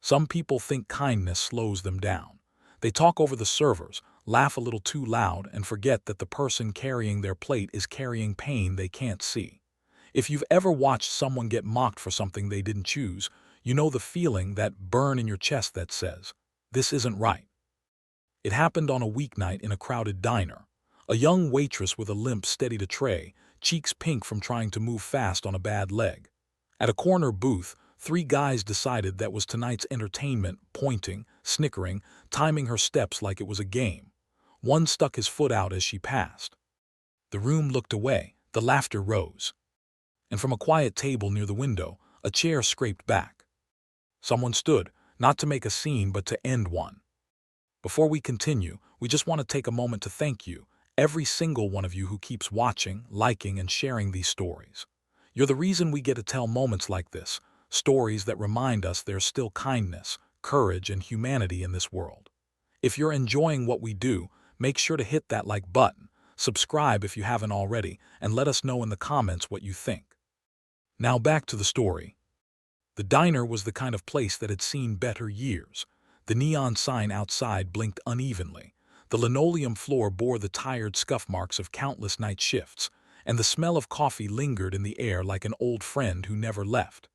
Some people think kindness slows them down. They talk over the servers, laugh a little too loud, and forget that the person carrying their plate is carrying pain they can't see. If you've ever watched someone get mocked for something they didn't choose, you know the feeling, that burn in your chest that says, "This isn't right." It happened on a weeknight in a crowded diner. A young waitress with a limp steadied a tray, cheeks pink from trying to move fast on a bad leg. At a corner booth, three guys decided that was tonight's entertainment, pointing, snickering, timing her steps like it was a game. One stuck his foot out as she passed. The room looked away, the laughter rose. And from a quiet table near the window, a chair scraped back. Someone stood, not to make a scene but to end one. Before we continue, we just want to take a moment to thank you, every single one of you who keeps watching, liking, and sharing these stories. You're the reason we get to tell moments like this, stories that remind us there's still kindness, courage, and humanity in this world. If you're enjoying what we do, make sure to hit that like button, subscribe if you haven't already, and let us know in the comments what you think. Now back to the story. The diner was the kind of place that had seen better years. The neon sign outside blinked unevenly. The linoleum floor bore the tired scuff marks of countless night shifts, and the smell of coffee lingered in the air like an old friend who never left.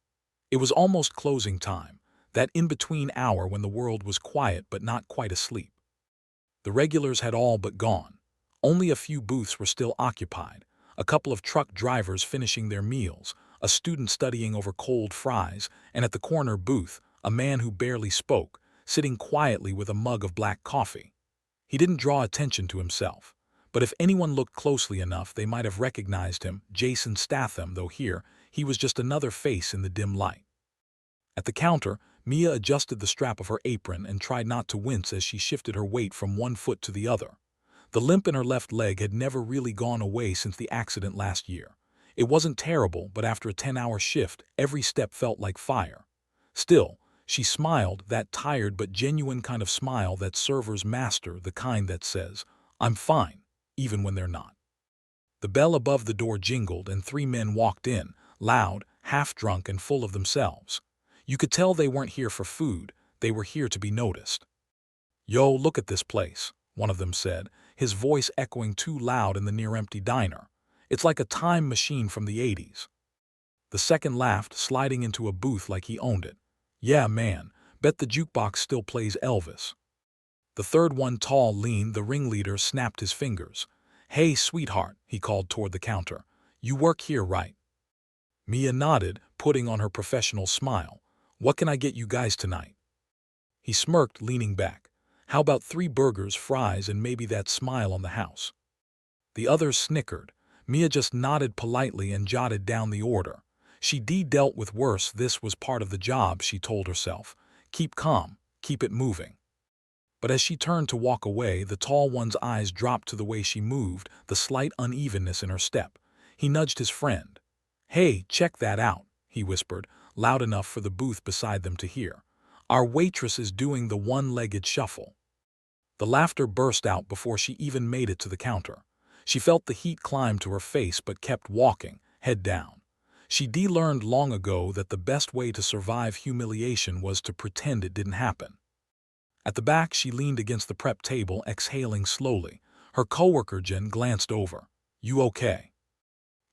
It was almost closing time, that in-between hour when the world was quiet but not quite asleep. The regulars had all but gone. Only a few booths were still occupied, a couple of truck drivers finishing their meals, a student studying over cold fries, and at the corner booth, a man who barely spoke, sitting quietly with a mug of black coffee. He didn't draw attention to himself, but if anyone looked closely enough they might have recognized him, Jasonstatham, though here he was just another face in the dim light. At the counter, Mia adjusted the strap of her apron and tried not to wince as she shifted her weight from one foot to the other. The limp in her left leg had never really gone away since the accident last year. It wasn't terrible, but after a 10-hour shift, every step felt like fire. Still, she smiled, that tired but genuine kind of smile that servers master, the kind that says, "I'm fine," even when they're not. The bell above the door jingled and three men walked in, loud, half-drunk, and full of themselves. You could tell they weren't here for food, they were here to be noticed. "Yo, look at this place," one of them said, his voice echoing too loud in the near-empty diner. "It's like a time machine from the 80s. The second laughed, sliding into a booth like he owned it. "Yeah, man, bet the jukebox still plays Elvis." The third one, tall, lean, the ringleader, snapped his fingers. "Hey, sweetheart," he called toward the counter. "You work here, right?" Mia nodded, putting on her professional smile. "What can I get you guys tonight?" He smirked, leaning back. "How about 3 burgers, fries, and maybe that smile on the house?" The others snickered. Mia just nodded politely and jotted down the order. She'd dealt with worse, this was part of the job, she told herself. Keep calm, keep it moving. But as she turned to walk away, the tall one's eyes dropped to the way she moved, the slight unevenness in her step. He nudged his friend. "Hey, check that out," he whispered, loud enough for the booth beside them to hear. "Our waitress is doing the one-legged shuffle." The laughter burst out before she even made it to the counter. She felt the heat climb to her face but kept walking, head down. She'd learned long ago that the best way to survive humiliation was to pretend it didn't happen. At the back, she leaned against the prep table, exhaling slowly. Her coworker Jen glanced over. "You okay?"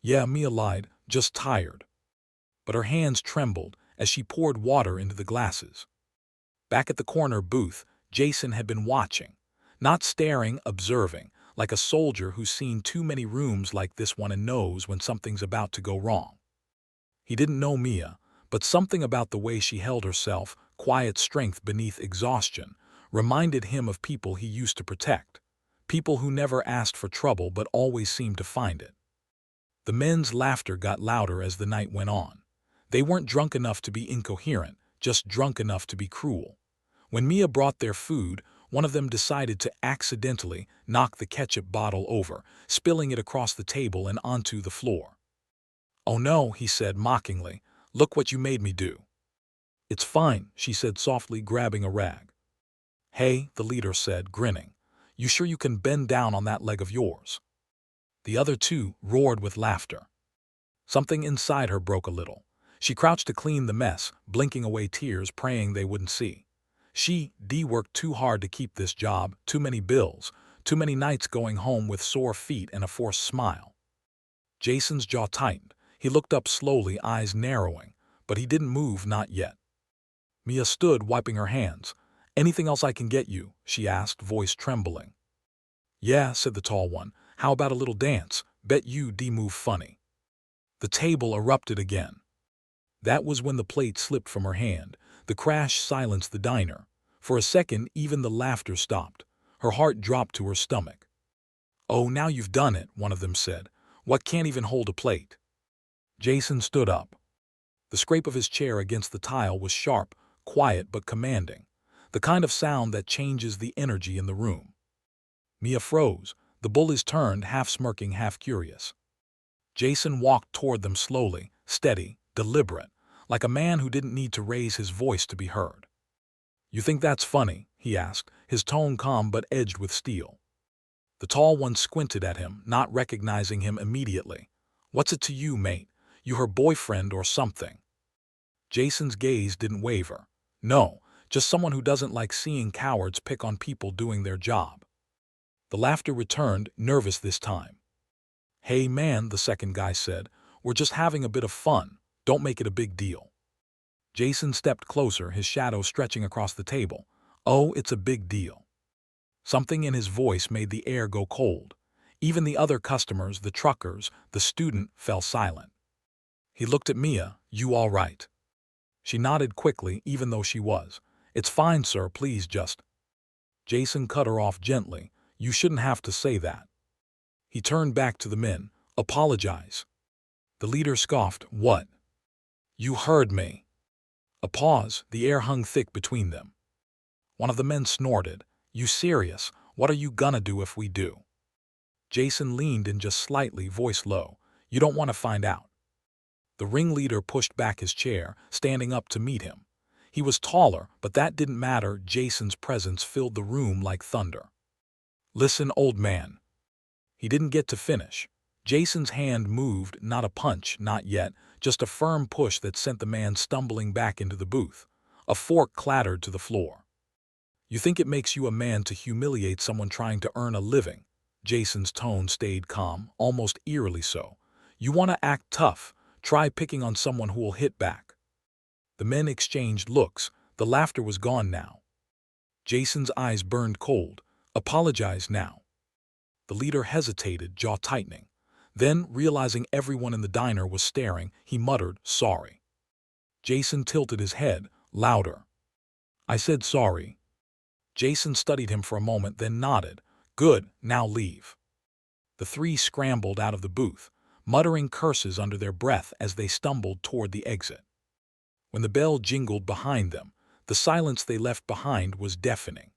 "Yeah," Mia lied, "just tired." But her hands trembled as she poured water into the glasses. Back at the corner booth, Jason had been watching. Not staring, observing, like a soldier who's seen too many rooms like this one and knows when something's about to go wrong. He didn't know Mia, but something about the way she held herself, quiet strength beneath exhaustion, reminded him of people he used to protect. People who never asked for trouble but always seemed to find it. The men's laughter got louder as the night went on. They weren't drunk enough to be incoherent, just drunk enough to be cruel. When Mia brought their food, one of them decided to accidentally knock the ketchup bottle over, spilling it across the table and onto the floor. "Oh no," he said mockingly, "look what you made me do." "It's fine," she said softly, grabbing a rag. "Hey," the leader said, grinning, "you sure you can bend down on that leg of yours?" The other two roared with laughter. Something inside her broke a little. She crouched to clean the mess, blinking away tears, praying they wouldn't see. Dee worked too hard to keep this job, too many bills, too many nights going home with sore feet and a forced smile. Jason's jaw tightened. He looked up slowly, eyes narrowing, but he didn't move, not yet. Mia stood, wiping her hands. "Anything else I can get you?" she asked, voice trembling. "Yeah," said the tall one. "How about a little dance? Bet you Dee move funny." The table erupted again. That was when the plate slipped from her hand. The crash silenced the diner. For a second, even the laughter stopped. Her heart dropped to her stomach. "Oh, now you've done it," one of them said. "What can't even hold a plate?" Jason stood up. The scrape of his chair against the tile was sharp, quiet but commanding, the kind of sound that changes the energy in the room. Mia froze. The bullies turned, half smirking, half curious. Jason walked toward them slowly, steady, deliberate, like a man who didn't need to raise his voice to be heard. "You think that's funny?" he asked, his tone calm but edged with steel. The tall one squinted at him, not recognizing him immediately. "What's it to you, mate? You her boyfriend or something?" Jason's gaze didn't waver. "No, just someone who doesn't like seeing cowards pick on people doing their job." The laughter returned, nervous this time. "Hey man," the second guy said, "we're just having a bit of fun. Don't make it a big deal." Jason stepped closer, his shadow stretching across the table. "Oh, it's a big deal." Something in his voice made the air go cold. Even the other customers, the truckers, the student, fell silent. He looked at Mia. "You all right?" She nodded quickly, even though she was. "It's fine, sir, please just—" Jason cut her off gently. "You shouldn't have to say that." He turned back to the men. "Apologize." The leader scoffed. "What?" "You heard me." A pause. The air hung thick between them. One of the men snorted. "You serious? What are you gonna do if we do?" Jason leaned in just slightly, voice low. "You don't want to find out." The ringleader pushed back his chair, standing up to meet him. He was taller, but that didn't matter. Jason's presence filled the room like thunder. "Listen, old man." He didn't get to finish. Jason's hand moved, not a punch, not yet, just a firm push that sent the man stumbling back into the booth. A fork clattered to the floor. "You think it makes you a man to humiliate someone trying to earn a living?" Jason's tone stayed calm, almost eerily so. "You want to act tough? Try picking on someone who will hit back." The men exchanged looks. The laughter was gone now. Jason's eyes burned cold. "Apologize now." The leader hesitated, jaw tightening. Then, realizing everyone in the diner was staring, he muttered, "Sorry." Jason tilted his head, louder. "I said sorry." Jason studied him for a moment, then nodded. "Good, now leave." The three scrambled out of the booth, muttering curses under their breath as they stumbled toward the exit. When the bell jingled behind them, the silence they left behind was deafening.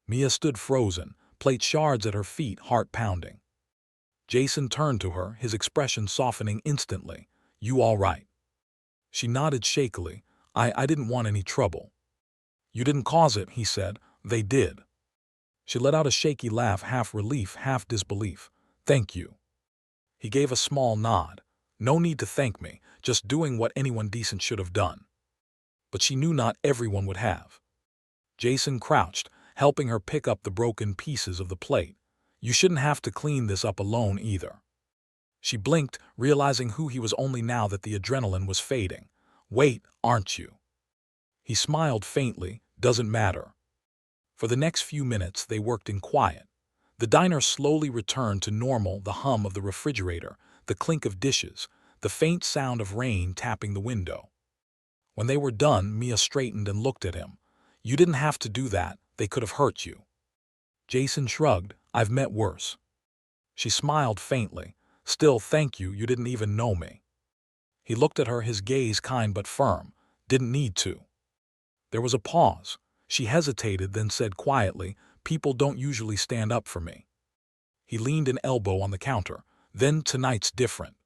Mia stood frozen, plate shards at her feet, heart pounding. Jason turned to her, his expression softening instantly. "You all right?" She nodded shakily. I didn't want any trouble." "You didn't cause it," he said. "They did." She let out a shaky laugh, half relief, half disbelief. "Thank you." He gave a small nod. "No need to thank me, just doing what anyone decent should have done." But she knew not everyone would have. Jason crouched, helping her pick up the broken pieces of the plate. "You shouldn't have to clean this up alone either." She blinked, realizing who he was only now that the adrenaline was fading. "Wait, aren't you?" He smiled faintly. "Doesn't matter." For the next few minutes they worked in quiet. The diner slowly returned to normal, the hum of the refrigerator, the clink of dishes, the faint sound of rain tapping the window. When they were done, Mia straightened and looked at him. "You didn't have to do that. They could have hurt you." Jason shrugged. "I've met worse." She smiled faintly. "Still, thank you. You didn't even know me." He looked at her, his gaze kind but firm. "Didn't need to." There was a pause. She hesitated, then said quietly, "People don't usually stand up for me." He leaned an elbow on the counter. "Then tonight's different."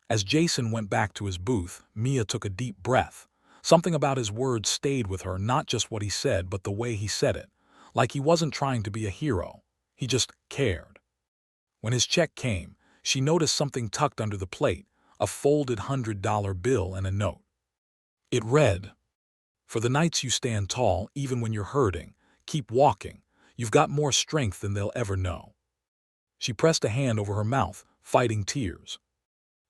As Jason went back to his booth, Mia took a deep breath. Something about his words stayed with her, not just what he said, but the way he said it. Like he wasn't trying to be a hero. He just cared. When his check came, she noticed something tucked under the plate, a folded $100 bill and a note. It read, "For the nights you stand tall, even when you're hurting, keep walking. You've got more strength than they'll ever know." She pressed a hand over her mouth, fighting tears.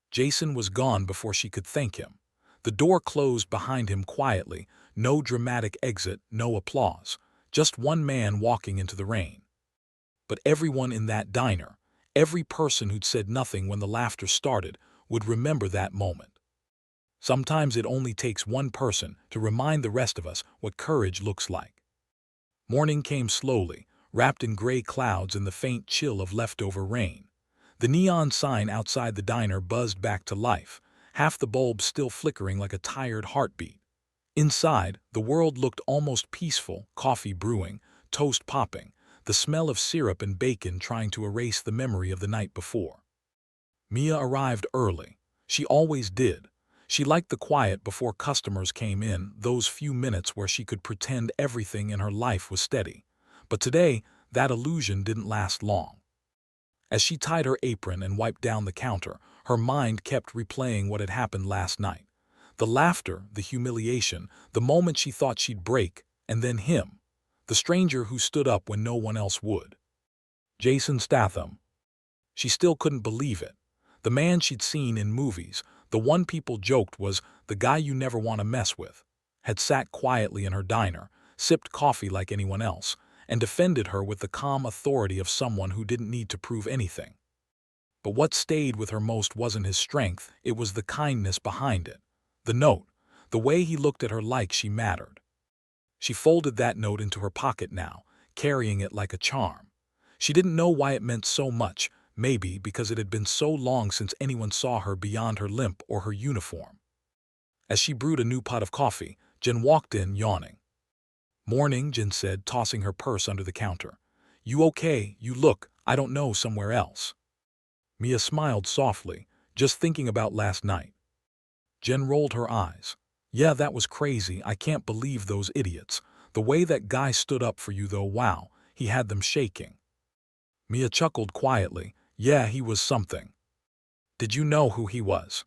Jason was gone before she could thank him. The door closed behind him quietly, no dramatic exit, no applause, just one man walking into the rain. But everyone in that diner, every person who'd said nothing when the laughter started, would remember that moment. Sometimes it only takes one person to remind the rest of us what courage looks like. Morning came slowly, wrapped in gray clouds and the faint chill of leftover rain. The neon sign outside the diner buzzed back to life, half the bulbs still flickering like a tired heartbeat. Inside, the world looked almost peaceful, coffee brewing, toast popping, the smell of syrup and bacon trying to erase the memory of the night before. Mia arrived early. She always did. She liked the quiet before customers came in, those few minutes where she could pretend everything in her life was steady. But today, that illusion didn't last long. As she tied her apron and wiped down the counter, her mind kept replaying what had happened last night. The laughter, the humiliation, the moment she thought she'd break, and then him, the stranger who stood up when no one else would. Jasonstatham. She still couldn't believe it. The man she'd seen in movies, the one people joked was the guy you never want to mess with, had sat quietly in her diner, sipped coffee like anyone else, and defended her with the calm authority of someone who didn't need to prove anything. But what stayed with her most wasn't his strength, it was the kindness behind it. The note, the way he looked at her like she mattered. She folded that note into her pocket now, carrying it like a charm. She didn't know why it meant so much, maybe because it had been so long since anyone saw her beyond her limp or her uniform. As she brewed a new pot of coffee, Jen walked in, yawning. "Morning," Jen said, tossing her purse under the counter. "You okay? You look, I don't know, somewhere else." Mia smiled softly, "Just thinking about last night." Jen rolled her eyes. "Yeah, that was crazy. I can't believe those idiots. The way that guy stood up for you though, wow, he had them shaking." Mia chuckled quietly. "Yeah, he was something." "Did you know who he was?"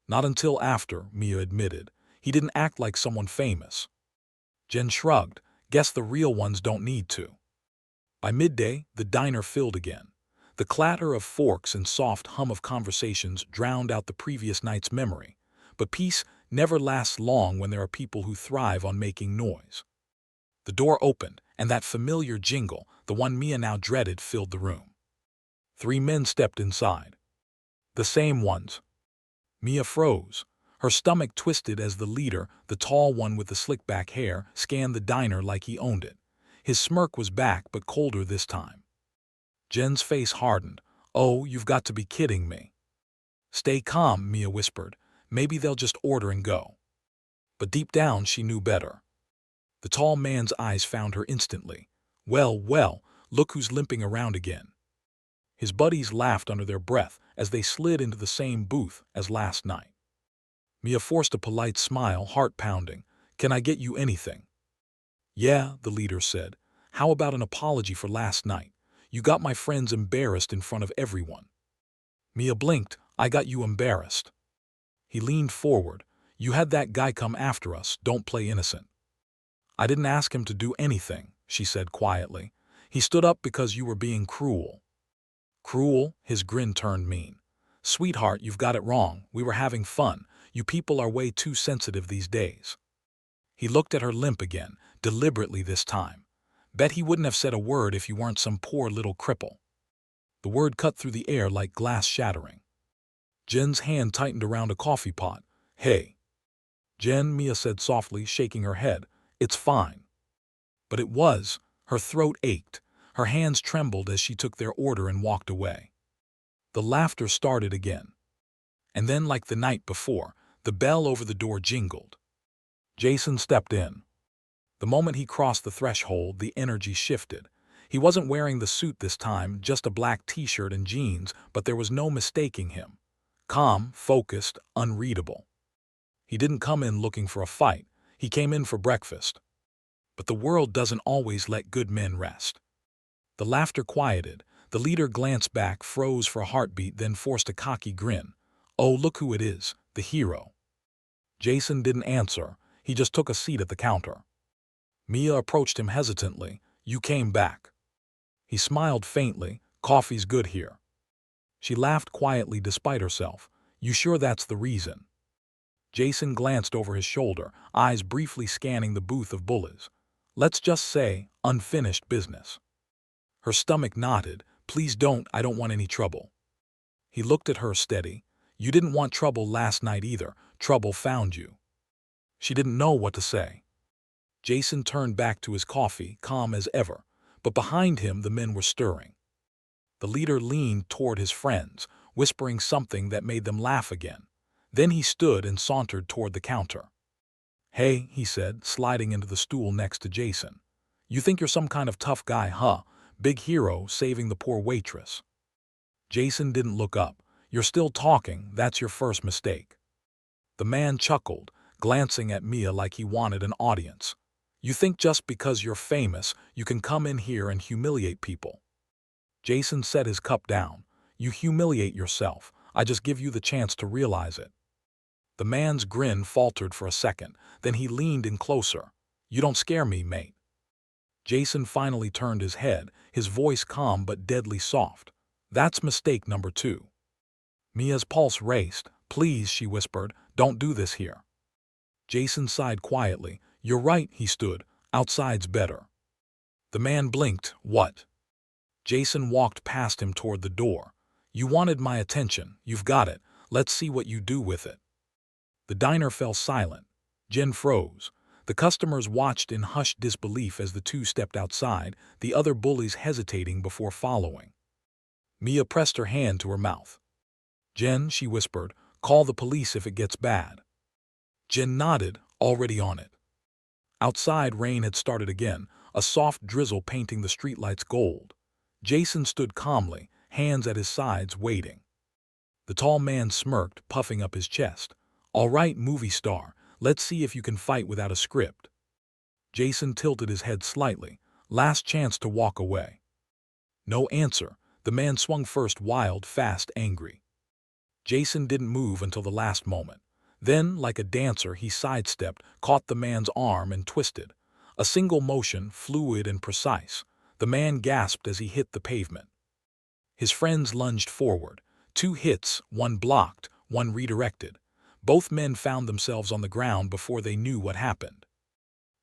"Not until after," Mia admitted. "He didn't act like someone famous." Jen shrugged. "Guess the real ones don't need to." By midday, the diner filled again. The clatter of forks and soft hum of conversations drowned out the previous night's memory. But peace never lasts long when there are people who thrive on making noise. The door opened, and that familiar jingle, the one Mia now dreaded, filled the room. 3 men stepped inside. The same ones. Mia froze. Her stomach twisted as the leader, the tall one with the slick-back hair, scanned the diner like he owned it. His smirk was back, but colder this time. Jen's face hardened. "Oh, you've got to be kidding me." "Stay calm," Mia whispered. "Maybe they'll just order and go." But deep down, she knew better. The tall man's eyes found her instantly. "Well, well, look who's limping around again." His buddies laughed under their breath as they slid into the same booth as last night. Mia forced a polite smile, heart pounding. "Can I get you anything?" "Yeah," the leader said. "How about an apology for last night? You got my friends embarrassed in front of everyone." Mia blinked. "I got you embarrassed." He leaned forward. "You had that guy come after us, don't play innocent." "I didn't ask him to do anything," she said quietly. "He stood up because you were being cruel." "Cruel?" His grin turned mean. "Sweetheart, you've got it wrong. We were having fun. You people are way too sensitive these days." He looked at her limp again, deliberately this time. "Bet he wouldn't have said a word if you weren't some poor little cripple." The word cut through the air like glass shattering. Jen's hand tightened around a coffee pot. "Hey." "Jen," Mia said softly, shaking her head. "It's fine." But it was. Her throat ached. Her hands trembled as she took their order and walked away. The laughter started again. And then, like the night before, the bell over the door jingled. Jason stepped in. The moment he crossed the threshold, the energy shifted. He wasn't wearing the suit this time, just a black t-shirt and jeans, but there was no mistaking him. Calm, focused, unreadable. He didn't come in looking for a fight. He came in for breakfast. But the world doesn't always let good men rest. The laughter quieted. The leader glanced back, froze for a heartbeat, then forced a cocky grin. Oh, look who it is, the hero. Jason didn't answer. He just took a seat at the counter. Mia approached him hesitantly. You came back. He smiled faintly. Coffee's good here. She laughed quietly despite herself. You sure that's the reason? Jason glanced over his shoulder, eyes briefly scanning the booth of Bullies. Let's just say, unfinished business. Her stomach knotted. Please don't, I don't want any trouble. He looked at her steady. You didn't want trouble last night either. Trouble found you. She didn't know what to say. Jason turned back to his coffee, calm as ever, but behind him the men were stirring. The leader leaned toward his friends, whispering something that made them laugh again. Then he stood and sauntered toward the counter. Hey, he said, sliding into the stool next to Jason. You think you're some kind of tough guy, huh? Big hero saving the poor waitress. Jason didn't look up. You're still talking, that's your first mistake. The man chuckled, glancing at Mia like he wanted an audience. You think just because you're famous, you can come in here and humiliate people. Jason set his cup down. You humiliate yourself. I just give you the chance to realize it. The man's grin faltered for a second, then he leaned in closer. You don't scare me, mate. Jason finally turned his head, his voice calm but deadly soft. That's mistake number 2. Mia's pulse raced. Please, she whispered, don't do this here. Jason sighed quietly. You're right, he stood. Outside's better. The man blinked. What? Jason walked past him toward the door. You wanted my attention. You've got it. Let's see what you do with it. The diner fell silent. Jen froze. The customers watched in hushed disbelief as the two stepped outside, the other bullies hesitating before following. Mia pressed her hand to her mouth. Jen, she whispered, call the police if it gets bad. Jen nodded, already on it. Outside, rain had started again, a soft drizzle painting the streetlights gold. Jason stood calmly, hands at his sides, waiting. The tall man smirked, puffing up his chest. All right, movie star, let's see if you can fight without a script. Jason tilted his head slightly. Last chance to walk away. No answer. The man swung first, wild, fast, angry. Jason didn't move until the last moment. Then, like a dancer, he sidestepped, caught the man's arm and twisted. A single motion, fluid and precise. The man gasped as he hit the pavement. His friends lunged forward. 2 hits, one blocked, one redirected. Both men found themselves on the ground before they knew what happened.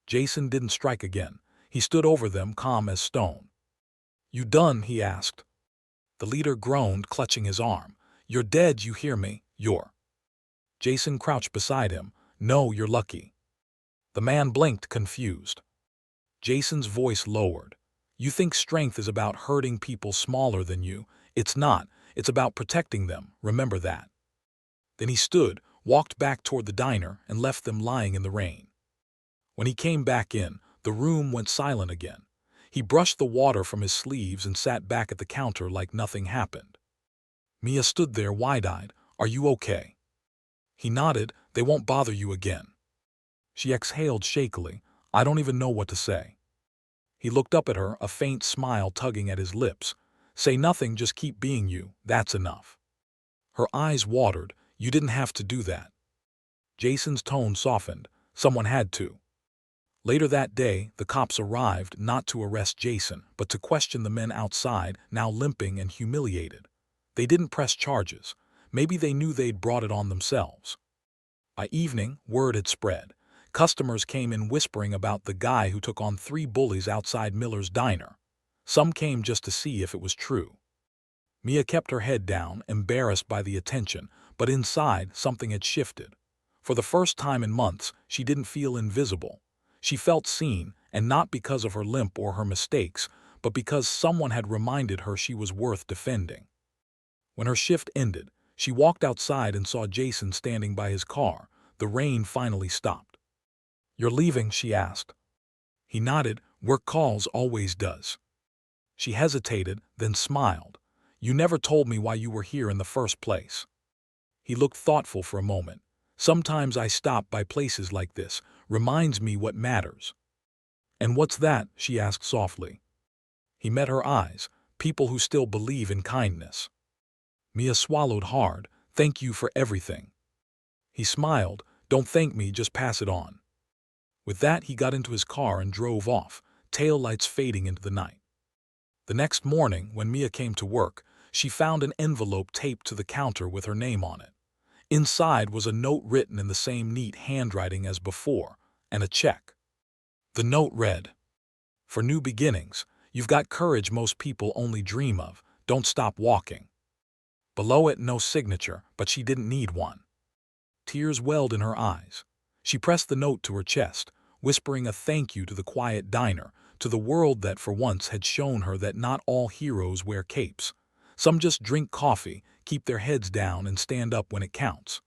Jason didn't strike again. He stood over them, calm as stone. You done? He asked. The leader groaned, clutching his arm. You're dead, you hear me? You're. Jason crouched beside him. No, you're lucky. The man blinked, confused. Jason's voice lowered. You think strength is about hurting people smaller than you. It's not. It's about protecting them. Remember that. Then he stood, walked back toward the diner, and left them lying in the rain. When he came back in, the room went silent again. He brushed the water from his sleeves and sat back at the counter like nothing happened. Mia stood there wide-eyed. Are you okay? He nodded. They won't bother you again. She exhaled shakily. I don't even know what to say. He looked up at her, a faint smile tugging at his lips. Say nothing, just keep being you. That's enough. Her eyes watered. You didn't have to do that. Jason's tone softened. Someone had to. Later that day, the cops arrived, not to arrest Jason, but to question the men outside, now limping and humiliated. They didn't press charges. Maybe they knew they'd brought it on themselves. By evening, word had spread. Customers came in whispering about the guy who took on 3 bullies outside Miller's diner. Some came just to see if it was true. Mia kept her head down, embarrassed by the attention, but inside something had shifted. For the first time in months, she didn't feel invisible. She felt seen, and not because of her limp or her mistakes, but because someone had reminded her she was worth defending. When her shift ended, she walked outside and saw Jason standing by his car. The rain finally stopped. You're leaving? She asked. He nodded. Work calls, always does. She hesitated, then smiled. You never told me why you were here in the first place. He looked thoughtful for a moment. Sometimes I stop by places like this. Reminds me what matters. And what's that? She asked softly. He met her eyes. People who still believe in kindness. Mia swallowed hard. Thank you for everything." He smiled. "Don't thank me, just pass it on." With that, he got into his car and drove off, tail lights fading into the night. The next morning, when Mia came to work, she found an envelope taped to the counter with her name on it. Inside was a note written in the same neat handwriting as before, and a check. The note read, "For new beginnings, you've got courage most people only dream of. Don't stop walking." Below it, no signature, but she didn't need one. Tears welled in her eyes. She pressed the note to her chest, whispering a thank you to the quiet diner, to the world that for once had shown her that not all heroes wear capes. Some just drink coffee, keep their heads down, and stand up when it counts.